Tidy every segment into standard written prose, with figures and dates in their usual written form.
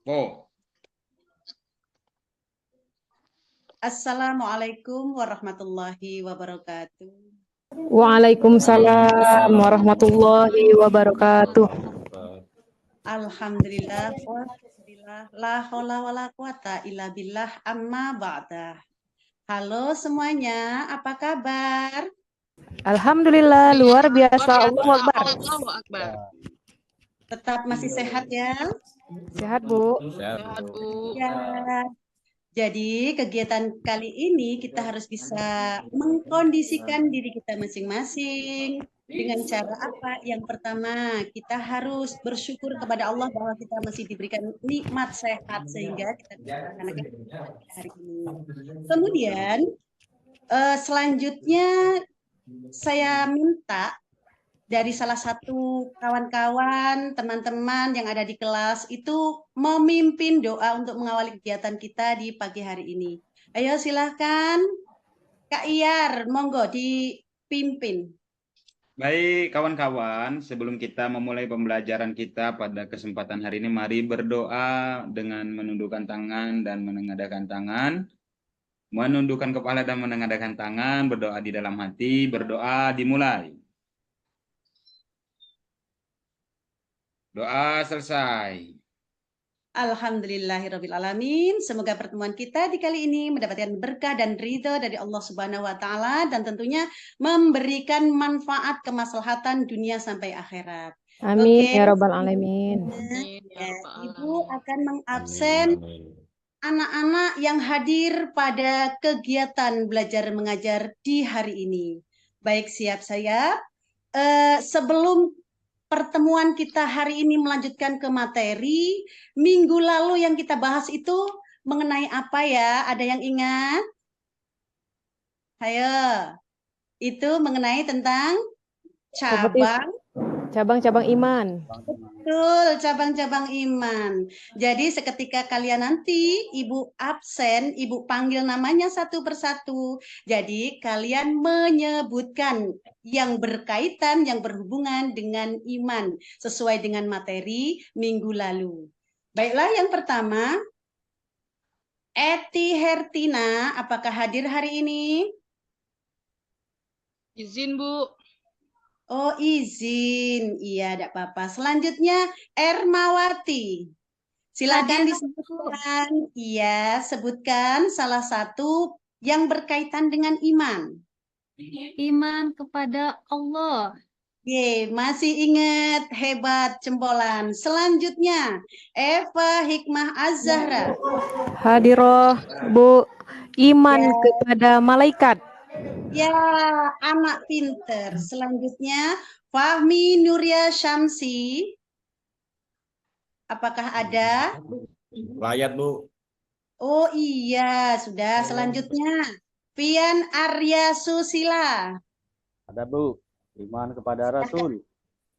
Po. Assalamualaikum warahmatullahi wabarakatuh. Waalaikumsalam warahmatullahi wabarakatuh. Alhamdulillah, alhamdulillah, la haula wala quwata illa billah amma ba'da. Halo semuanya, apa kabar? Alhamdulillah luar biasa. Allahu Akbar. Allahu Akbar. Tetap masih sehat ya? Sehat, Bu? Sehat, Bu. Ya. Jadi kegiatan kali ini kita harus bisa mengkondisikan diri kita masing-masing dengan cara apa? Yang pertama, kita harus bersyukur kepada Allah bahwa kita masih diberikan nikmat sehat sehingga kita bisa melaksanakan hari ini. Kemudian selanjutnya saya minta dari salah satu kawan-kawan, teman-teman yang ada di kelas itu memimpin doa untuk mengawali kegiatan kita di pagi hari ini. Ayo silahkan Kak Iyar, monggo dipimpin. Baik, kawan-kawan, sebelum kita memulai pembelajaran kita pada kesempatan hari ini, mari berdoa dengan menundukkan tangan dan menengadahkan tangan. Menundukkan kepala dan menengadahkan tangan, berdoa di dalam hati, berdoa dimulai. Doa selesai. Alhamdulillahirrabbilalamin. Semoga pertemuan kita di kali ini mendapatkan berkah dan ridho dari Allah Subhanahu wa Ta'ala, dan tentunya memberikan manfaat kemaslahatan dunia sampai akhirat. Amin Oke, ya rabbal alamin. Amin ya ya, rabbal Ibu alamin. akan mengabsen anak-anak yang hadir pada kegiatan belajar mengajar di hari ini. Baik, siap-siap. Sebelum pertemuan kita hari ini melanjutkan ke materi, minggu lalu yang kita bahas itu mengenai apa ya? Ada yang ingat? Ayo, itu mengenai tentang cabang. Cabang-cabang iman. Betul, cabang-cabang iman. Jadi seketika kalian nanti Ibu absen, Ibu panggil namanya satu persatu. Jadi kalian menyebutkan yang berkaitan, yang berhubungan dengan iman sesuai dengan materi minggu lalu. Baiklah, yang pertama, Eti Hertina, apakah hadir hari ini? Izin, Bu. Oh, izin. Iya, tidak apa-apa. Selanjutnya, Ermawati. Silakan disebutkan. Iya, sebutkan salah satu yang berkaitan dengan iman. Iman kepada Allah. Ye, masih ingat, hebat, jempolan. Selanjutnya, Eva Hikmah Az-Zahra. Hadiroh, Bu. Iman Ya. kepada malaikat. Ya, anak pinter. Selanjutnya, Fahmi Nuria Syamsi. Apakah ada? Layat, Bu. Oh iya, sudah. Selanjutnya, Pian Arya Susila. Ada, Bu. Iman kepada Rasul.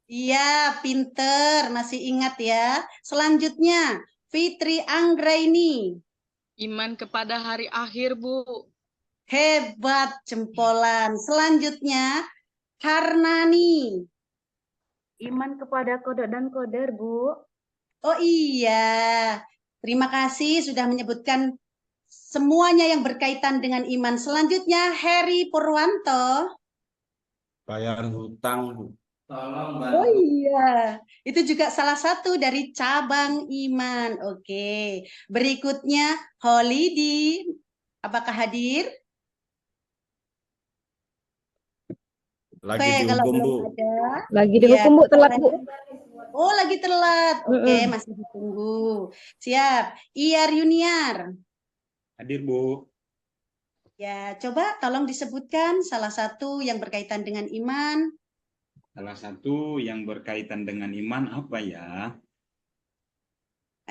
Iya, pinter. Masih ingat ya. Selanjutnya, Fitri Anggraini. Iman kepada hari akhir, Bu. Hebat, jempolan. Selanjutnya, Harnani. Iman kepada qada dan qadar, Bu. Oh iya, terima kasih sudah menyebutkan semuanya yang berkaitan dengan iman. Selanjutnya, Heri Purwanto. Bayar hutang, Bu. Oh iya, itu juga salah satu dari cabang iman. Oke, berikutnya Holidi. Apakah hadir? Lagi Oke, kalau dihukum, belum Bu. ada. Lagi Iya, dihukum, Bu, telat, Bu. Oh, lagi telat. Oke, masih ditunggu. Siap. Iyar Yuniar. Hadir, Bu. Ya, coba tolong disebutkan salah satu yang berkaitan dengan iman. Salah satu yang berkaitan dengan iman apa ya?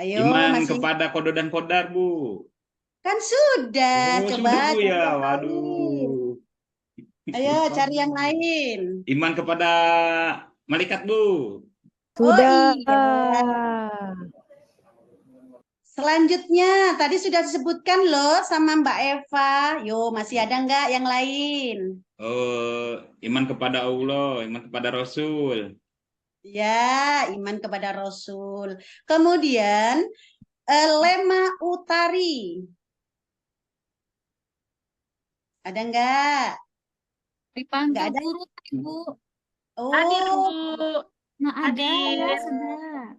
Ayo, Iman masih kepada kodo dan kodar, Bu. kan sudah. Oh, Coba sudah, Bu, cari ya. yang lain. Waduh. Ayo cari yang lain. Iman kepada malaikat, Bu. Sudah. Oh iya. Selanjutnya, tadi sudah disebutkan loh sama Mbak Eva. Yo, masih ada nggak yang lain? Iman kepada Allah, iman kepada Rasul. Ya, iman kepada Rasul. Kemudian, Lema Utari. Ada enggak? Dipanggil Nggak ada. guru, Bu. Hadir, Oh, Bu. Nah, ada ya, Hadir. sudah.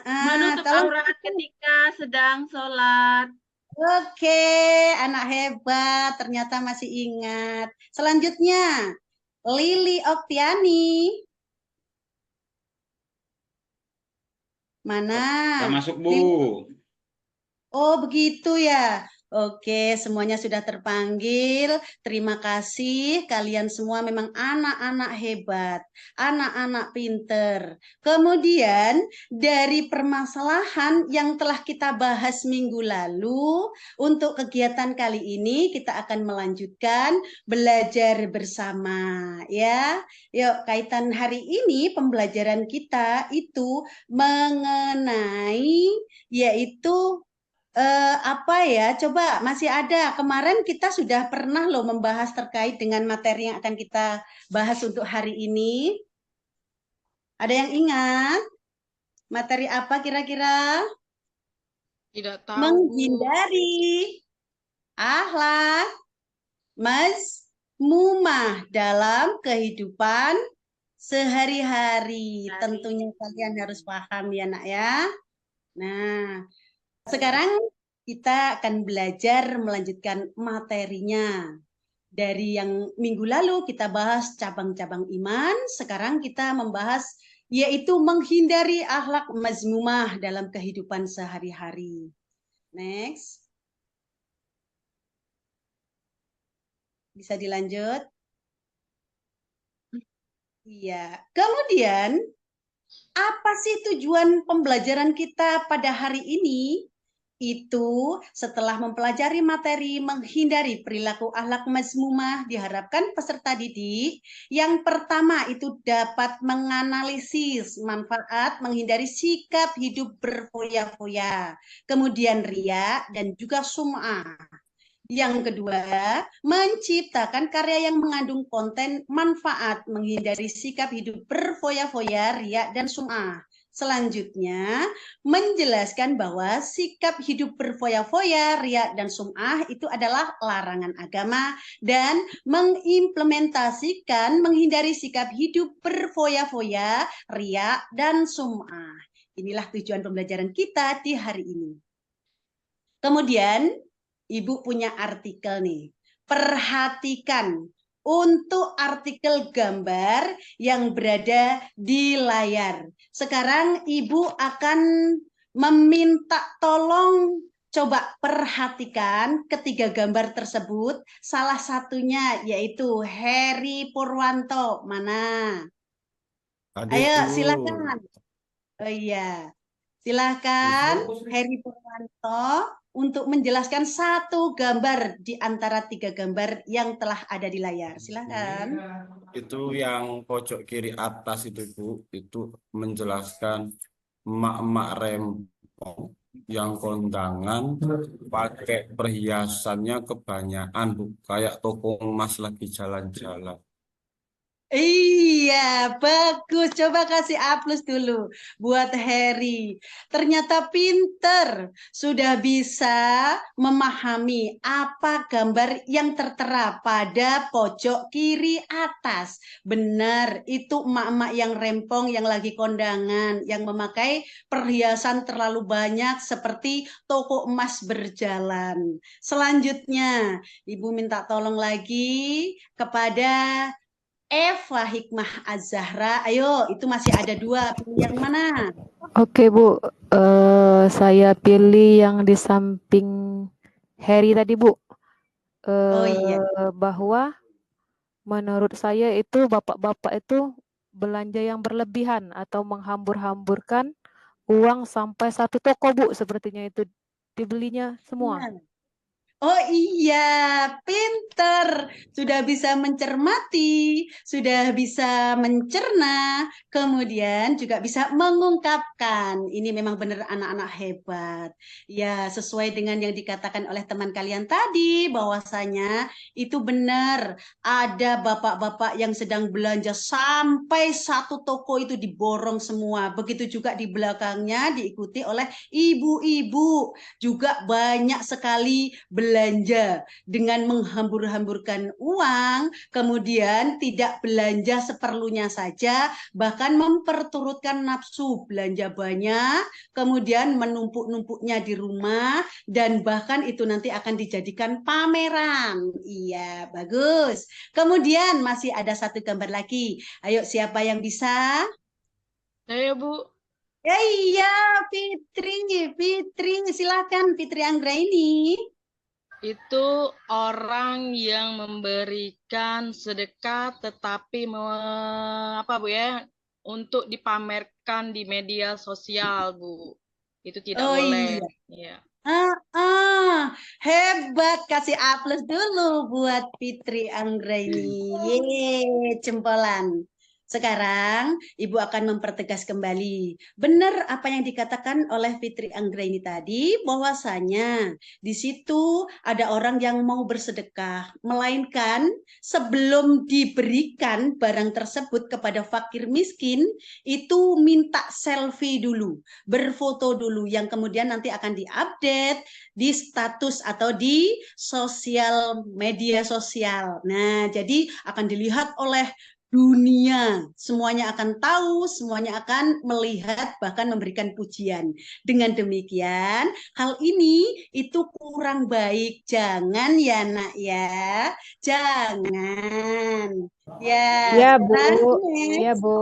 Menutup tolong. aurat ketika sedang sholat. Oke, anak hebat. Ternyata masih ingat. Selanjutnya, Lili Oktiani. Mana? Tak masuk, Bu. Lili. Oh, begitu ya. Oke, semuanya sudah terpanggil. Terima kasih. Kalian semua memang anak-anak hebat, anak-anak pinter. Kemudian, dari permasalahan yang telah kita bahas minggu lalu, untuk kegiatan kali ini kita akan melanjutkan belajar bersama, ya. Yuk, kaitan hari ini pembelajaran kita itu mengenai yaitu apa ya? Coba masih ada. Kemarin kita sudah pernah loh membahas terkait dengan materi yang akan kita bahas untuk hari ini. Ada yang ingat? Materi apa kira-kira? Tidak tahu, Bu. Menghindari akhlak mazmumah dalam kehidupan sehari-hari. Tentunya kalian harus paham ya, Nak ya. Nah, sekarang kita akan belajar melanjutkan materinya. Dari yang minggu lalu kita bahas cabang-cabang iman, sekarang kita membahas yaitu menghindari akhlak mazmumah dalam kehidupan sehari-hari. Next. Bisa dilanjut? Iya. Kemudian, apa sih tujuan pembelajaran kita pada hari ini? Itu setelah mempelajari materi menghindari perilaku akhlak mazmumah, diharapkan peserta didik yang pertama itu dapat menganalisis manfaat menghindari sikap hidup berfoya-foya, kemudian riya dan juga sum'ah. Yang kedua, menciptakan karya yang mengandung konten manfaat menghindari sikap hidup berfoya-foya, riya dan sum'ah. Selanjutnya, menjelaskan bahwa sikap hidup berfoya-foya, riya dan sum'ah itu adalah larangan agama dan mengimplementasikan menghindari sikap hidup berfoya-foya, riya dan sum'ah. Inilah tujuan pembelajaran kita di hari ini. Kemudian, Ibu punya artikel nih. Perhatikan untuk artikel gambar yang berada di layar. Sekarang Ibu akan meminta tolong coba perhatikan ketiga gambar tersebut. Salah satunya yaitu Heri Purwanto. Mana? Hadir, Ayo, Bu. silakan. Oh iya. Silakan Heri Purwanto untuk menjelaskan satu gambar di antara tiga gambar yang telah ada di layar. Silakan. Itu yang pojok kiri atas itu, Bu, itu menjelaskan emak-emak rempong yang kondangan pakai perhiasannya kebanyakan, Bu, kayak toko emas lagi jalan-jalan. Iya, bagus. Coba kasih aplaus dulu buat Heri. Ternyata pinter, sudah bisa memahami apa gambar yang tertera pada pojok kiri atas. Benar, itu emak-emak yang rempong yang lagi kondangan, yang memakai perhiasan terlalu banyak seperti toko emas berjalan. Selanjutnya, Ibu minta tolong lagi kepada Eva Hikmah Az-Zahra. Ayo, itu masih ada dua. Pilih yang mana? Oke, Bu. Saya pilih yang di samping Harry tadi, Bu. Oh iya. Bahwa menurut saya itu bapak-bapak itu belanja yang berlebihan atau menghambur-hamburkan uang sampai satu toko, Bu. Sepertinya itu dibelinya semua. Benar. Oh iya, pinter. Sudah bisa mencermati, sudah bisa mencerna, kemudian juga bisa mengungkapkan. Ini memang benar anak-anak hebat. Ya, sesuai dengan yang dikatakan oleh teman kalian tadi, bahwasanya itu benar. Ada bapak-bapak yang sedang belanja sampai satu toko itu diborong semua. Begitu juga di belakangnya diikuti oleh ibu-ibu. Juga banyak sekali belanja dengan menghambur-hamburkan uang, kemudian tidak belanja seperlunya saja, bahkan memperturutkan nafsu belanja banyak, kemudian menumpuk-numpuknya di rumah, dan bahkan itu nanti akan dijadikan pameran. Iya, bagus. Kemudian masih ada satu gambar lagi. Ayo, siapa yang bisa? Saya, Bu. Ya iya, Fitri, silakan Fitri Anggraini. Itu orang yang memberikan sedekah tetapi apa Bu ya, untuk dipamerkan di media sosial, Bu. Itu tidak Oh boleh. iya. Ya. Hebat. Kasih aplaus dulu buat Fitri Anggraini. Yeay, jempolan. Sekarang Ibu akan mempertegas kembali. Benar apa yang dikatakan oleh Fitri Anggraini tadi, bahwasanya di situ ada orang yang mau bersedekah, melainkan sebelum diberikan barang tersebut kepada fakir miskin, itu minta selfie dulu, berfoto dulu, yang kemudian nanti akan diupdate di status atau di sosial media sosial. Nah, jadi akan dilihat oleh dunia, semuanya akan tahu, semuanya akan melihat, bahkan memberikan pujian. Dengan demikian, hal ini itu kurang baik. Jangan ya, Nak ya. Jangan. Ya, Ya, Bu. sekarang Ya, next. Bu.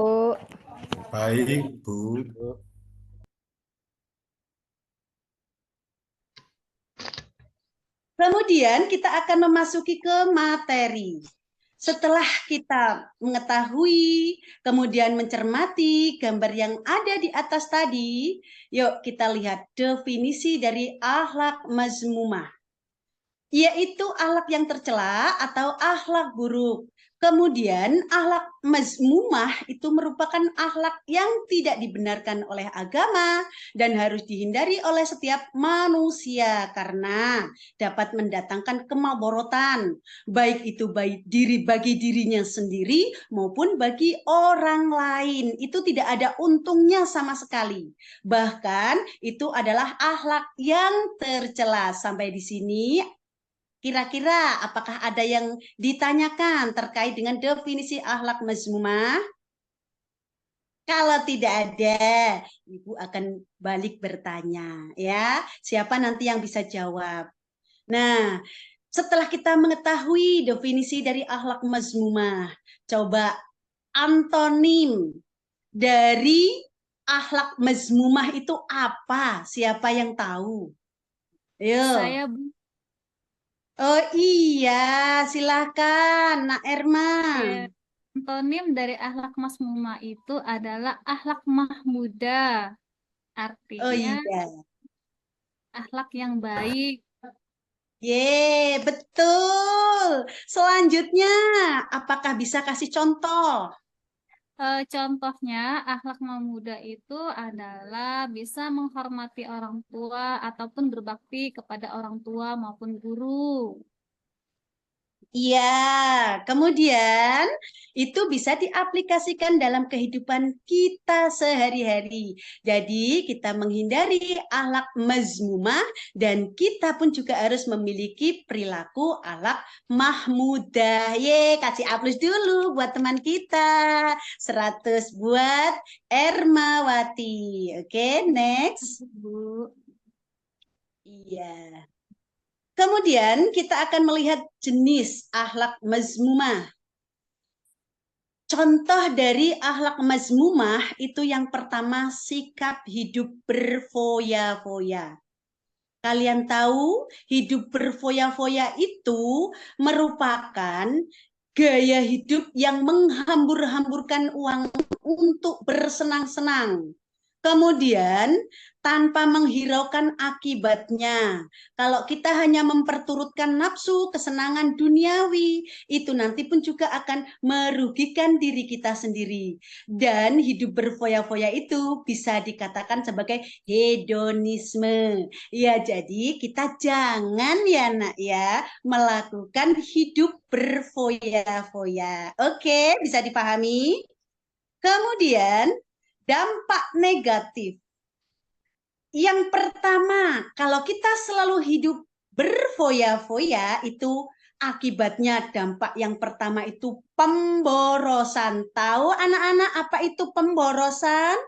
Baik, Bu. Kemudian kita akan memasuki ke materi. Setelah kita mengetahui, kemudian mencermati gambar yang ada di atas tadi, yuk kita lihat definisi dari akhlak mazmumah, yaitu akhlak yang tercela atau akhlak buruk. Kemudian akhlak mazmumah itu merupakan akhlak yang tidak dibenarkan oleh agama dan harus dihindari oleh setiap manusia karena dapat mendatangkan kemaborotan, baik itu bagi dirinya sendiri maupun bagi orang lain. Itu tidak ada untungnya sama sekali. Bahkan itu adalah akhlak yang tercela. Sampai di sini kira-kira apakah ada yang ditanyakan terkait dengan definisi akhlak mazmumah? Kalau tidak ada, Ibu akan balik bertanya ya. Siapa nanti yang bisa jawab? Nah, setelah kita mengetahui definisi dari akhlak mazmumah, coba antonim dari akhlak mazmumah itu apa? Siapa yang tahu? Ayo. Saya, Bu. Oh iya, silakan, Nak Erma. Ya, antonim dari akhlak masmumah itu adalah akhlak mahmudah. Oh Artinya iya, akhlak yang baik. ye betul. Selanjutnya, apakah bisa kasih contoh? Contohnya, akhlak mahmudah itu adalah bisa menghormati orang tua ataupun berbakti kepada orang tua maupun guru. Iya, kemudian itu bisa diaplikasikan dalam kehidupan kita sehari-hari. Jadi kita menghindari akhlak mazmumah dan kita pun juga harus memiliki perilaku akhlak mahmudah. Ye, kasih aplaus dulu buat teman kita. 100 buat Ermawati. Oke, next. Bu. Iya. Kemudian kita akan melihat jenis akhlak mazmumah. Contoh dari akhlak mazmumah itu yang pertama sikap hidup berfoya-foya. Kalian tahu hidup berfoya-foya itu merupakan gaya hidup yang menghambur-hamburkan uang untuk bersenang-senang. Kemudian tanpa menghiraukan akibatnya. Kalau kita hanya memperturutkan nafsu, kesenangan duniawi, itu nanti pun juga akan merugikan diri kita sendiri. Dan hidup berfoya-foya itu bisa dikatakan sebagai hedonisme. Ya, jadi kita jangan ya nak ya melakukan hidup berfoya-foya. Oke, bisa dipahami? Kemudian dampak negatif. Yang pertama, kalau kita selalu hidup berfoya-foya itu akibatnya dampak yang pertama itu pemborosan. Tahu anak-anak apa itu pemborosan?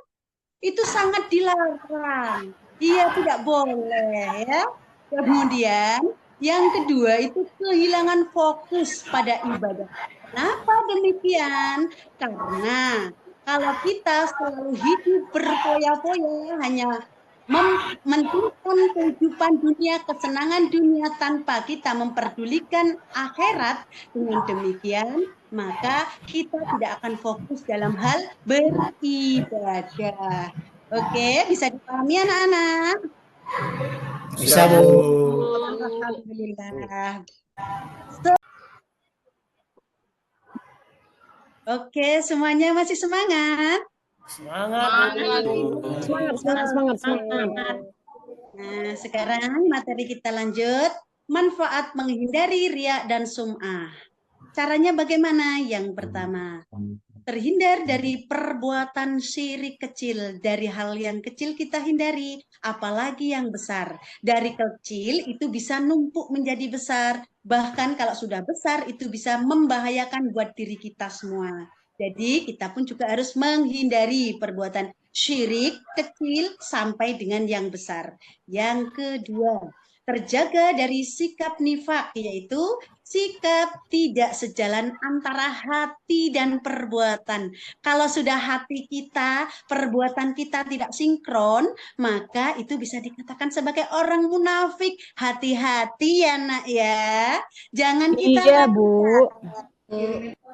Itu sangat dilarang. Iya, tidak boleh ya. Kemudian yang kedua itu kehilangan fokus pada ibadah. Kenapa demikian? Karena kalau kita selalu hidup berfoya-foya hanya mementingkan kehidupan dunia, kesenangan dunia tanpa kita memperdulikan akhirat, dengan demikian maka kita tidak akan fokus dalam hal beribadah. Oke, bisa dipahami anak-anak? Bisa, Bu. Alhamdulillah. Oke, semuanya masih semangat? Semangat, Bu. Semangat. Nah, sekarang materi kita lanjut. Manfaat menghindari riya dan sum'ah. Caranya bagaimana? Yang pertama, terhindar dari perbuatan syirik kecil. Dari hal yang kecil kita hindari, apalagi yang besar. Dari kecil itu bisa numpuk menjadi besar. Bahkan kalau sudah besar itu bisa membahayakan buat diri kita semua. Jadi kita pun juga harus menghindari perbuatan syirik kecil sampai dengan yang besar. Yang kedua, terjaga dari sikap nifak, yaitu sikap tidak sejalan antara hati dan perbuatan. Kalau sudah hati kita, perbuatan kita tidak sinkron, maka itu bisa dikatakan sebagai orang munafik. Hati-hati ya nak ya. Jangan kita Iya, Bu.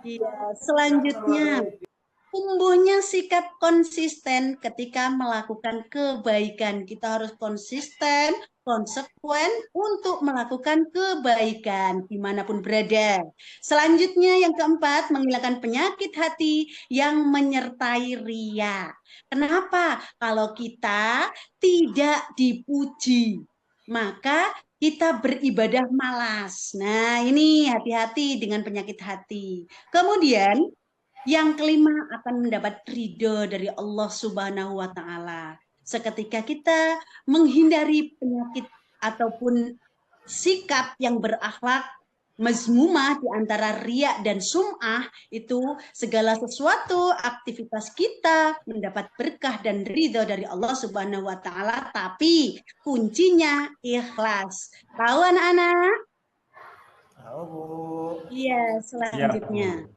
Iya, selanjutnya tumbuhnya sikap konsisten ketika melakukan kebaikan. Kita harus konsisten, konsekuen untuk melakukan kebaikan dimanapun berada. Selanjutnya yang keempat, menghilangkan penyakit hati yang menyertai ria. Kenapa? Kalau kita tidak dipuji, maka kita beribadah malas. Nah, ini hati-hati dengan penyakit hati. Kemudian yang kelima, akan mendapat ridho dari Allah Subhanahu wa Ta'ala. Seketika kita menghindari penyakit ataupun sikap yang berakhlak mazmumah di antara riya dan sum'ah, itu segala sesuatu aktivitas kita mendapat berkah dan ridho dari Allah Subhanahu wa Ta'ala, tapi kuncinya ikhlas. Tahu anak-anak? Tahu, Bu. Iya, selanjutnya. Siap, Bu.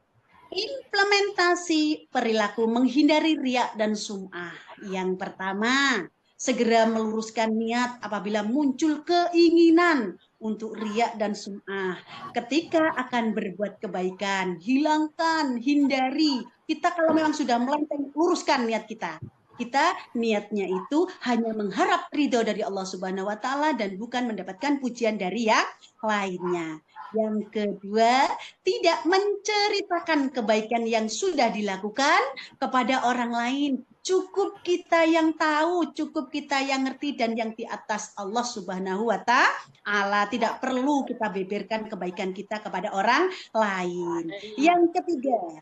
Implementasi perilaku menghindari riya dan sum'ah. Yang pertama, segera meluruskan niat apabila muncul keinginan untuk riya dan sum'ah. Ketika akan berbuat kebaikan, hilangkan, hindari. Kita kalau memang sudah melenceng, luruskan niat kita. Kita niatnya itu hanya mengharap ridho dari Allah Subhanahu wa Ta'ala dan bukan mendapatkan pujian dari yang lainnya. Yang kedua, tidak menceritakan kebaikan yang sudah dilakukan kepada orang lain. Cukup kita yang tahu, cukup kita yang ngerti, dan yang di atas Allah Subhanahu wa Ta'ala. Tidak perlu kita beberkan kebaikan kita kepada orang lain. Yang ketiga,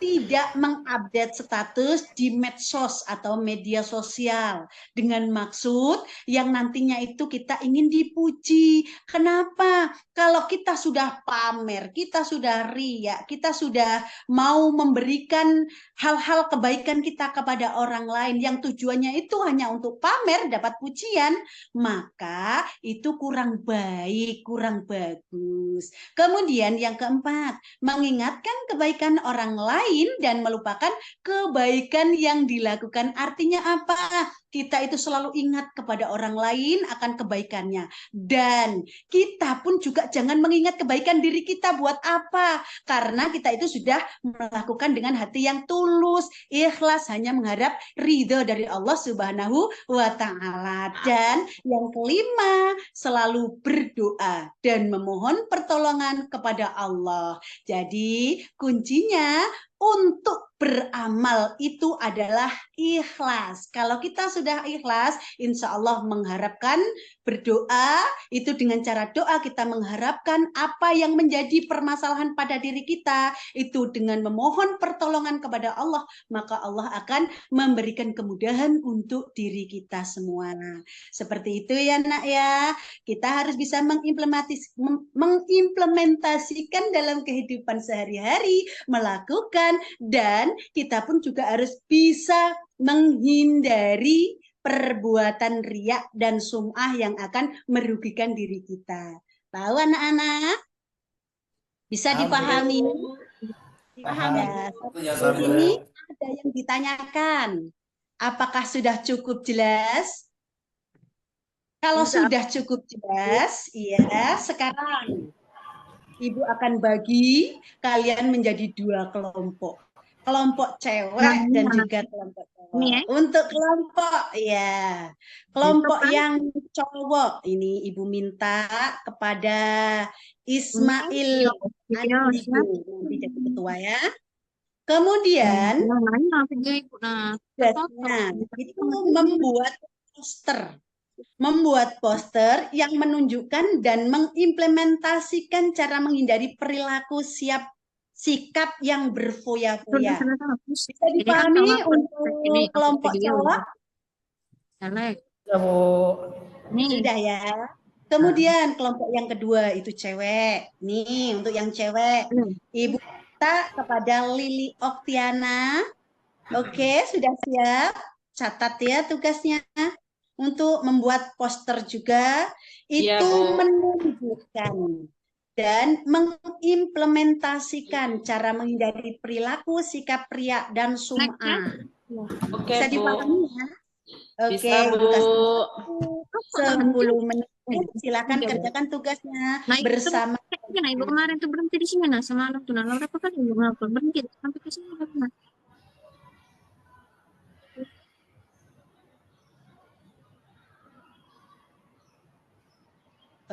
tidak mengupdate status di medsos atau media sosial dengan maksud yang nantinya itu kita ingin dipuji. Kenapa? Kalau kita sudah pamer, kita sudah riya, kita sudah mau memberikan hal-hal kebaikan kita kepada orang lain yang tujuannya itu hanya untuk pamer, dapat pujian, maka itu kurang baik, kurang bagus. Kemudian yang keempat, mengingatkan kebaikan orang lain dan melupakan kebaikan yang dilakukan. Artinya apa? kita itu selalu ingat kepada orang lain akan kebaikannya. Dan kita pun juga jangan mengingat kebaikan diri kita. Buat apa? Karena kita itu sudah melakukan dengan hati yang tulus, ikhlas, hanya mengharap ridho dari Allah Subhanahu wa Ta'ala. Dan yang kelima, selalu berdoa dan memohon pertolongan kepada Allah. Jadi kuncinya untuk beramal itu adalah ikhlas. Kalau kita sudah ikhlas, insya Allah mengharapkan berdoa, itu dengan cara doa kita mengharapkan apa yang menjadi permasalahan pada diri kita, itu dengan memohon pertolongan kepada Allah, maka Allah akan memberikan kemudahan untuk diri kita semua. Seperti itu ya nak ya, kita harus bisa mengimplementasikan dalam kehidupan sehari-hari, melakukan, dan kita pun juga harus bisa menghindari perbuatan riak dan sum'ah yang akan merugikan diri kita. Tahu anak-anak? Bisa dipahami? Paham. Ya, sampai ini ada yang ditanyakan. Apakah sudah cukup jelas? Kalau sudah cukup jelas, ya, sekarang Ibu akan bagi kalian menjadi 2 kelompok. Kelompok cewek dan juga kelompok cowok. Untuk kelompok, ya, kelompok yang cowok ini Ibu minta kepada Ismail nanti jadi ketua ya. Kemudian tugasnya itu membuat poster yang menunjukkan dan mengimplementasikan cara menghindari perilaku sikap yang berfoya-foya. Bisa dipahami untuk kelompok cowok? Sudah ya. Kemudian kelompok yang kedua itu cewek. Nih untuk yang cewek, Ibu minta kepada Lili Oktiana. Oke, sudah siap? Catat ya tugasnya. Untuk membuat poster juga, itu menunjukkan dan mengimplementasikan cara menghindari perilaku, sikap riak dan sum'ah. Oke, Bisa dipahami ya? Oke, bisa, Bu. 10 menit. Silakan kerjakan tugasnya bersama. Nah, Ibu kemarin tuh berhenti di sini, nah semalam tuh, nah berapa kali Ibu ngelakuin berhenti sampai ke sini nah.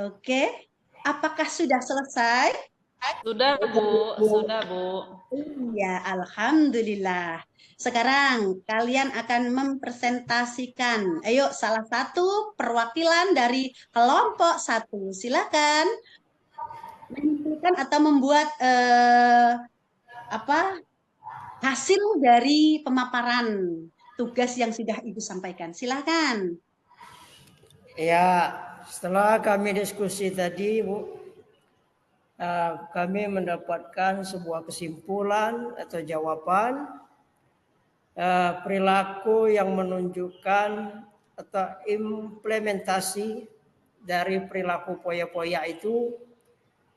Oke, apakah sudah selesai? Sudah, Bu. Sudah, Bu. Iya, alhamdulillah. Sekarang kalian akan mempresentasikan. Ayo, salah satu perwakilan dari kelompok 1. Silakan menunjukkan atau membuat hasil dari pemaparan tugas yang sudah Ibu sampaikan. Silakan. Ya, setelah kami diskusi tadi, Bu, kami mendapatkan sebuah kesimpulan atau jawaban perilaku yang menunjukkan atau implementasi dari perilaku poya-poya itu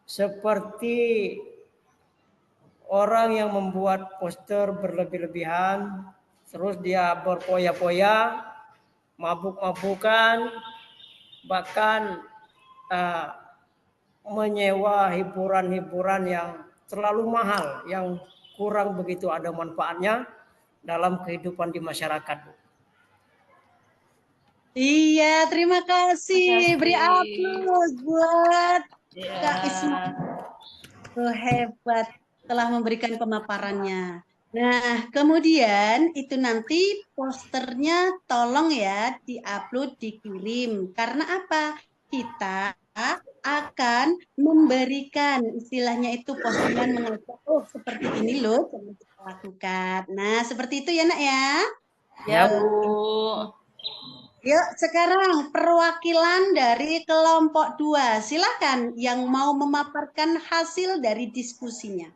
seperti orang yang membuat poster berlebih-lebihan, terus dia berpoya-poya, mabuk-mabukan, bahkan menyewa hiburan-hiburan yang terlalu mahal, yang kurang begitu ada manfaatnya dalam kehidupan di masyarakat. Iya, terima kasih. Beri aplaus buat Kak Ismail. Hebat telah memberikan pemaparannya. Nah, kemudian itu nanti posternya tolong ya diupload, dikirim. Karena apa? Kita akan memberikan istilahnya itu postingan mengajak, oh seperti ini loh yang kita lakukan. Nah, seperti itu ya nak ya. Ya, Bu. Yuk, sekarang perwakilan dari kelompok 2. Silakan yang mau memaparkan hasil dari diskusinya.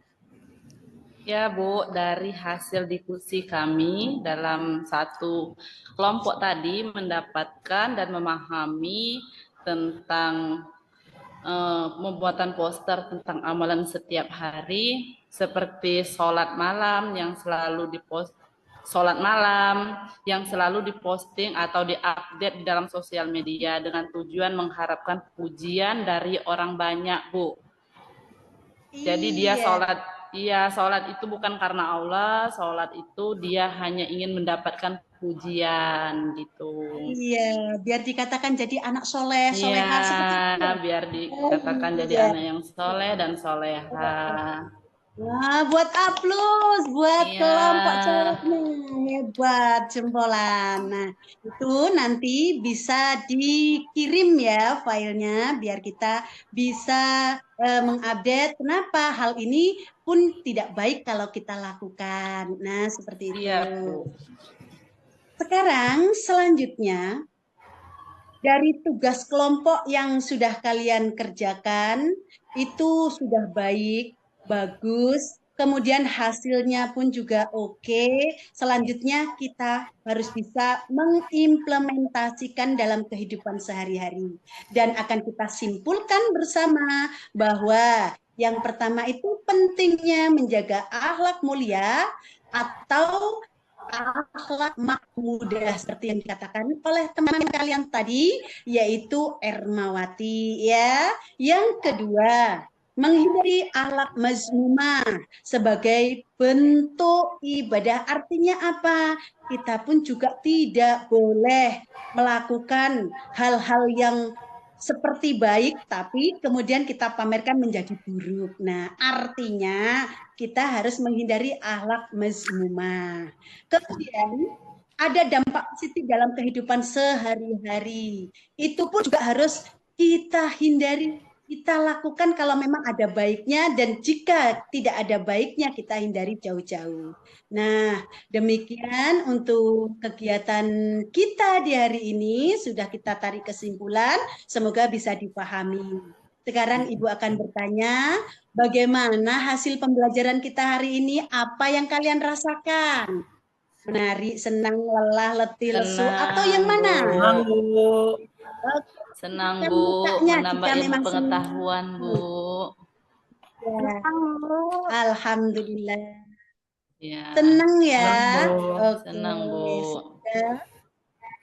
Ya, Bu, dari hasil diskusi kami dalam satu kelompok tadi mendapatkan dan memahami tentang pembuatan poster tentang amalan setiap hari seperti sholat malam yang selalu sholat malam yang selalu diposting atau diupdate di dalam sosial media dengan tujuan mengharapkan pujian dari orang banyak, Bu. Jadi dia sholat itu bukan karena Allah, sholat itu dia hanya ingin mendapatkan pujian gitu. Iya, biar dikatakan jadi anak soleh, soleha seperti itu. Iya, biar dikatakan jadi anak yang soleh dan soleha. Wah, buat aplaus, buat Iya. kelompok ceweknya. Hebat, jempolan. Nah, itu nanti bisa dikirim ya filenya, biar kita bisa mengupdate kenapa hal ini pun tidak baik kalau kita lakukan. Nah, seperti itu. Iya, Bu. Sekarang selanjutnya, dari tugas kelompok yang sudah kalian kerjakan, itu sudah baik, bagus, kemudian hasilnya pun juga oke. Selanjutnya kita harus bisa mengimplementasikan dalam kehidupan sehari-hari. Dan akan kita simpulkan bersama bahwa yang pertama itu pentingnya menjaga akhlak mulia atau akhlak muda seperti yang dikatakan oleh teman kalian tadi, yaitu Ermawati ya. Yang kedua, menghindari akhlak mazmumah sebagai bentuk ibadah. Artinya apa? Kita pun juga tidak boleh melakukan hal-hal yang seperti baik, tapi kemudian kita pamerkan menjadi buruk. Nah, artinya kita harus menghindari akhlak mazmumah. Kemudian ada dampak positif dalam kehidupan sehari-hari. Itu pun juga harus kita hindari, kita lakukan kalau memang ada baiknya, dan jika tidak ada baiknya kita hindari jauh-jauh. Nah, demikian untuk kegiatan kita di hari ini. Sudah kita tarik kesimpulan, semoga bisa dipahami. Sekarang Ibu akan bertanya, bagaimana hasil pembelajaran kita hari ini? Apa yang kalian rasakan? Menarik, senang, lelah, letih, lesu, atau yang mana? Senang, Bu. Senang, Bu, menambah ilmu pengetahuan, Bu. Ya. Alhamdulillah. Ya. Senang ya. Senang, Bu.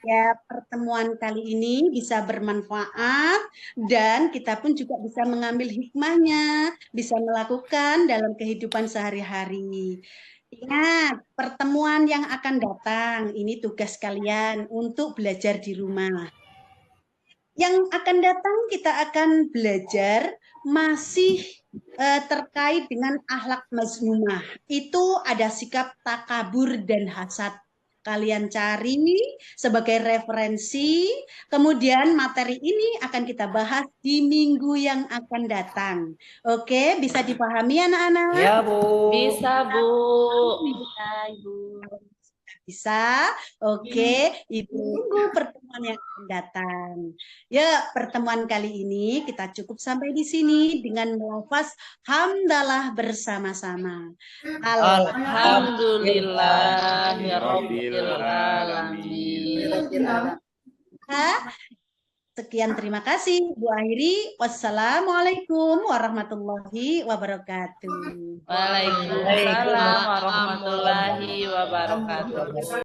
Ya, pertemuan kali ini bisa bermanfaat dan kita pun juga bisa mengambil hikmahnya, bisa melakukan dalam kehidupan sehari-hari. Ingat, pertemuan yang akan datang ini tugas kalian untuk belajar di rumah. Yang akan datang kita akan belajar masih terkait dengan akhlak mazmumah. Itu ada sikap takabur dan hasad. Kalian cari sebagai referensi, kemudian materi ini akan kita bahas di minggu yang akan datang. Oke, bisa dipahami anak-anak? Ya, Bu. Bisa, Bu. Bisa, Ibu. Bisa? Oke, Ibu tunggu pertemuan yang akan datang. Ya, pertemuan kali ini kita cukup sampai di sini dengan melafaz hamdalah bersama-sama. Alhamdulillahirabbil alamin. Sekian, terima kasih. Bu akhiri. Wassalamualaikum warahmatullahi wabarakatuh. Waalaikumsalam warahmatullahi wabarakatuh.